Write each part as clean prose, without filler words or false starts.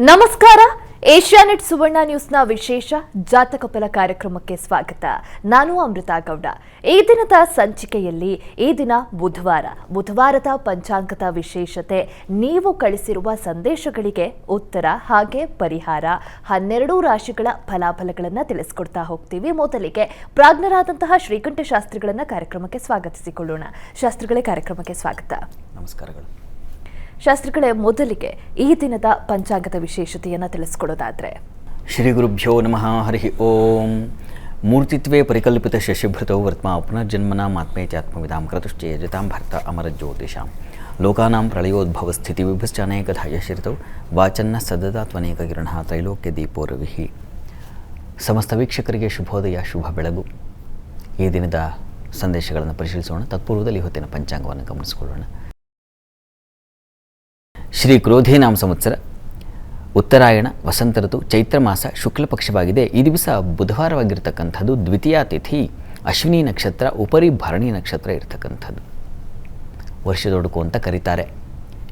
ನಮಸ್ಕಾರ. ಏಷ್ಯಾನೆಟ್ ಸುವರ್ಣ ನ್ಯೂಸ್ನ ವಿಶೇಷ ಜಾತಕ ಫಲ ಕಾರ್ಯಕ್ರಮಕ್ಕೆ ಸ್ವಾಗತ. ನಾನು ಅಮೃತಾ ಗೌಡ. ಈ ದಿನದ ಸಂಚಿಕೆಯಲ್ಲಿ ಈ ದಿನ ಬುಧವಾರದ ಪಂಚಾಂಗದ ವಿಶೇಷತೆ, ನೀವು ಕಳಿಸಿರುವ ಸಂದೇಶಗಳಿಗೆ ಉತ್ತರ ಹಾಗೆ ಪರಿಹಾರ, 12 ರಾಶಿಗಳ ಫಲಾಫಲಗಳನ್ನು ತಿಳಿಸಿಕೊಡ್ತಾ ಹೋಗ್ತೀವಿ. ಮೊದಲಿಗೆ ಪ್ರಾಜ್ಞರಾದಂತಹ ಶ್ರೀಕಂಠ ಶಾಸ್ತ್ರಿಗಳನ್ನ ಕಾರ್ಯಕ್ರಮಕ್ಕೆ ಸ್ವಾಗತಿಸಿಕೊಳ್ಳೋಣ. ಶಾಸ್ತ್ರಿಗಳೇ, ಕಾರ್ಯಕ್ರಮಕ್ಕೆ ಸ್ವಾಗತ. ನಮಸ್ಕಾರಗಳು. ಶಾಸ್ತ್ರಿಗಳೇ, ಮೊದಲಿಗೆ ಈ ದಿನದ ಪಂಚಾಂಗದ ವಿಶೇಷತೆಯನ್ನು ತಿಳಿಸ್ಕೊಡೋದಾದ್ರೆ. ಶ್ರೀ ಗುರುಭ್ಯೋ ನಮಃ. ಹರಿ ಓಂ. ಮೂರ್ತಿತ್ವೇ ಪರಿಕಲ್ಪಿತ ಶಶಿಭೃತೌ ವರ್ತ್ಮ ಪುನರ್ಜನ್ಮನಾಂ ಆತ್ಮೇತ್ಯಾತ್ಮವಿದಾಂ ಕ್ರತುಶ್ಚೇಜತಾಂ ಭರ್ತ ಅಮರಜ್ಯೋತಿಷಾಂ ಲೋಕಾನಾಂ ಪ್ರಳಯೋದ್ಭವ ಸ್ಥಿತಿ ವಿಭಶ್ಚಾನೇಕ ಧಾಯಶ್ರಿತೌ ವಾಚನ್ನ ಸದದಾತ್ವನೇಕ ಕಿರಣಃ ತ್ರೈಲೋಕ್ಯ ದೀಪೋ ರವಿಃ. ಸಮಸ್ತ ವೀಕ್ಷಕರಿಗೆ ಶುಭೋದಯ, ಶುಭ ಬೆಳಗು. ಈ ದಿನದ ಸಂದೇಶಗಳನ್ನು ಪರಿಶೀಲಿಸೋಣ. ತತ್ಪೂರ್ವದಲ್ಲಿ ಹೊತ್ತಿನ ಪಂಚಾಂಗವನ್ನು ಗಮನಿಸಿಕೊಳ್ಳೋಣ. ಶ್ರೀ ಕ್ರೋಧೀನಾಮ ಸಂವತ್ಸರ, ಉತ್ತರಾಯಣ, ವಸಂತ ಋತು, ಚೈತ್ರ ಮಾಸ, ಶುಕ್ಲ ಪಕ್ಷವಾಗಿದೆ. ಈ ದಿವಸ ಬುಧವಾರವಾಗಿರ್ತಕ್ಕಂಥದ್ದು. ದ್ವಿತೀಯ ತಿಥಿ ಅಶ್ವಿನಿ ನಕ್ಷತ್ರ, ಉಪರಿ ಭರಣಿ ನಕ್ಷತ್ರ ಇರ್ತಕ್ಕಂಥದ್ದು. ವರ್ಷದೊಡುಕು ಅಂತ ಕರೀತಾರೆ.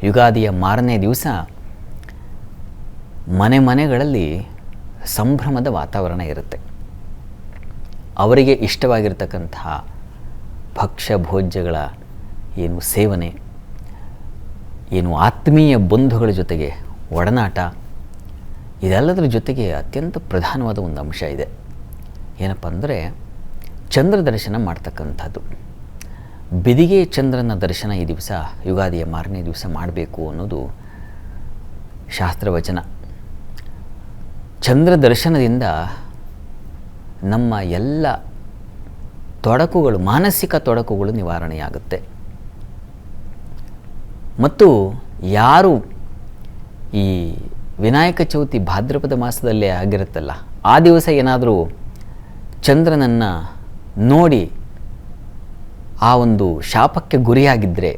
ಯುಗಾದಿಯ ಮಾರನೇ ದಿವಸ ಮನೆಗಳಲ್ಲಿ ಸಂಭ್ರಮದ ವಾತಾವರಣ ಇರುತ್ತೆ. ಅವರಿಗೆ ಇಷ್ಟವಾಗಿರ್ತಕ್ಕಂತಹ ಭಕ್ಷ್ಯ ಭೋಜ್ಯಗಳ ಸೇವನೆ, ಆತ್ಮೀಯ ಬಂಧುಗಳ ಜೊತೆಗೆ ಒಡನಾಟ, ಇದೆಲ್ಲದರ ಜೊತೆಗೆ ಅತ್ಯಂತ ಪ್ರಧಾನವಾದ ಒಂದು ಅಂಶ ಇದೆ. ಏನಪ್ಪ ಅಂದರೆ ಚಂದ್ರ ದರ್ಶನ ಮಾಡ್ತಕ್ಕಂಥದ್ದು. ಬಿದಿಗೆ ಚಂದ್ರನ ದರ್ಶನ ಈ ದಿವಸ, ಯುಗಾದಿಯ ಮಾರನೇ ದಿವಸ ಮಾಡಬೇಕು ಅನ್ನೋದು ಶಾಸ್ತ್ರವಚನ. ಚಂದ್ರ ದರ್ಶನದಿಂದ ನಮ್ಮ ಎಲ್ಲ ತೊಡಕುಗಳು, ಮಾನಸಿಕ ತೊಡಕುಗಳು ನಿವಾರಣೆಯಾಗುತ್ತೆ. ಮತ್ತು ಯಾರು ಈ ವಿನಾಯಕ ಚೌತಿ ಭಾದ್ರಪದ ಮಾಸದಲ್ಲೇ ಆಗಿರುತ್ತಲ್ಲ, ಆ ದಿವಸ ಏನಾದರೂ ಚಂದ್ರನನ್ನು ನೋಡಿ ಆ ಒಂದು ಶಾಪಕ್ಕೆ ಗುರಿಯಾಗಿದ್ದರೆ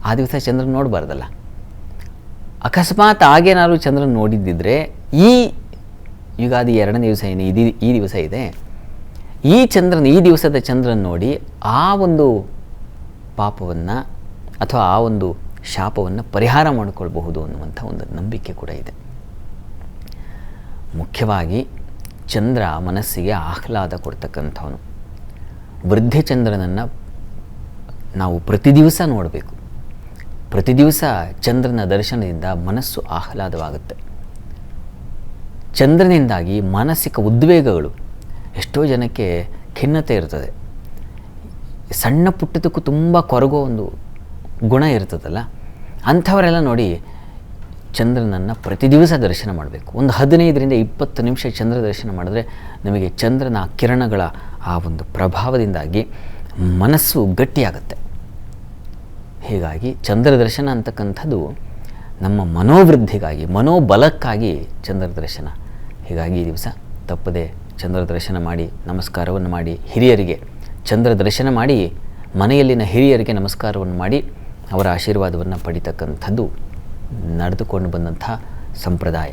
ಆ ದಿವಸ ಚಂದ್ರನ ನೋಡಬಾರ್ದಲ್ಲ. ಅಕಸ್ಮಾತ್ ಆಗೇನಾದ್ರು ಚಂದ್ರನ ನೋಡಿದ್ದಿದ್ರೆ ಈ ಯುಗಾದಿ ಎರಡನೇ ದಿವಸ ಈ ದಿವಸ ಇದೆ, ಈ ದಿವಸದ ಚಂದ್ರನ ನೋಡಿ ಆ ಒಂದು ಪಾಪವನ್ನು ಅಥವಾ ಆ ಒಂದು ಶಾಪವನ್ನು ಪರಿಹಾರ ಮಾಡಿಕೊಳ್ಬಹುದು ಅನ್ನುವಂಥ ಒಂದು ನಂಬಿಕೆ ಕೂಡ ಇದೆ. ಮುಖ್ಯವಾಗಿ ಚಂದ್ರ ಮನಸ್ಸಿಗೆ ಆಹ್ಲಾದ ಕೊಡ್ತಕ್ಕಂಥವನು. ವೃದ್ಧಿ ಚಂದ್ರನನ್ನು ನಾವು ಪ್ರತಿ ದಿವಸ ನೋಡಬೇಕು. ಪ್ರತಿ ದಿವಸ ಚಂದ್ರನ ದರ್ಶನದಿಂದ ಮನಸ್ಸು ಆಹ್ಲಾದವಾಗುತ್ತೆ. ಚಂದ್ರನಿಂದಾಗಿ ಮಾನಸಿಕ ಉದ್ವೇಗಗಳು, ಎಷ್ಟೋ ಜನಕ್ಕೆ ಖಿನ್ನತೆ ಇರ್ತದೆ, ಸಣ್ಣ ಪುಟ್ಟದಕ್ಕೂ ತುಂಬ ಕೊರಗೋ ಒಂದು ಗುಣ ಇರ್ತದಲ್ಲ, ಅಂಥವರೆಲ್ಲ ನೋಡಿ ಚಂದ್ರನನ್ನು ಪ್ರತಿ ದಿವಸ ದರ್ಶನ ಮಾಡಬೇಕು. ಒಂದು 15ರಿಂದ 20 ನಿಮಿಷ ಚಂದ್ರ ದರ್ಶನ ಮಾಡಿದ್ರೆ ನಮಗೆ ಚಂದ್ರನ ಕಿರಣಗಳ ಆ ಒಂದು ಪ್ರಭಾವದಿಂದಾಗಿ ಮನಸ್ಸು ಗಟ್ಟಿಯಾಗುತ್ತೆ. ಹೀಗಾಗಿ ಚಂದ್ರ ದರ್ಶನ ಅಂತಕ್ಕಂಥದ್ದು ನಮ್ಮ ಮನೋವೃದ್ಧಿಗಾಗಿ, ಮನೋಬಲಕ್ಕಾಗಿ ಚಂದ್ರ ದರ್ಶನ. ಹೀಗಾಗಿ ಈ ದಿವಸ ತಪ್ಪದೆ ಚಂದ್ರ ದರ್ಶನ ಮಾಡಿ, ನಮಸ್ಕಾರವನ್ನು ಮಾಡಿ, ಹಿರಿಯರಿಗೆ ಚಂದ್ರ ದರ್ಶನ ಮಾಡಿ, ಮನೆಯಲ್ಲಿನ ಹಿರಿಯರಿಗೆ ನಮಸ್ಕಾರವನ್ನು ಮಾಡಿ ಅವರ ಆಶೀರ್ವಾದವನ್ನು ಪಡಿತಕ್ಕಂಥದ್ದು ನಡೆದುಕೊಂಡು ಬಂದಂತಹ ಸಂಪ್ರದಾಯ.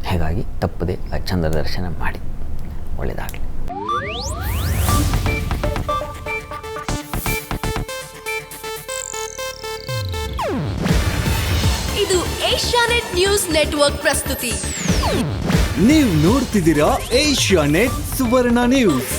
ಹೀಗಾಗಿ ತಪ್ಪದೆ ಆ ಚಂದ್ರ ದರ್ಶನ ಮಾಡಿ. ಒಳ್ಳೆಯದಾಗಲಿ. ಇದು ಏಷ್ಯಾನೆಟ್ ನ್ಯೂಸ್ ನೆಟ್ವರ್ಕ್ ಪ್ರಸ್ತುತಿ. ನೀವು ನೋಡ್ತಿದ್ದೀರಾ ಏಷ್ಯಾನೆಟ್ ಸುವರ್ಣ ನ್ಯೂಸ್.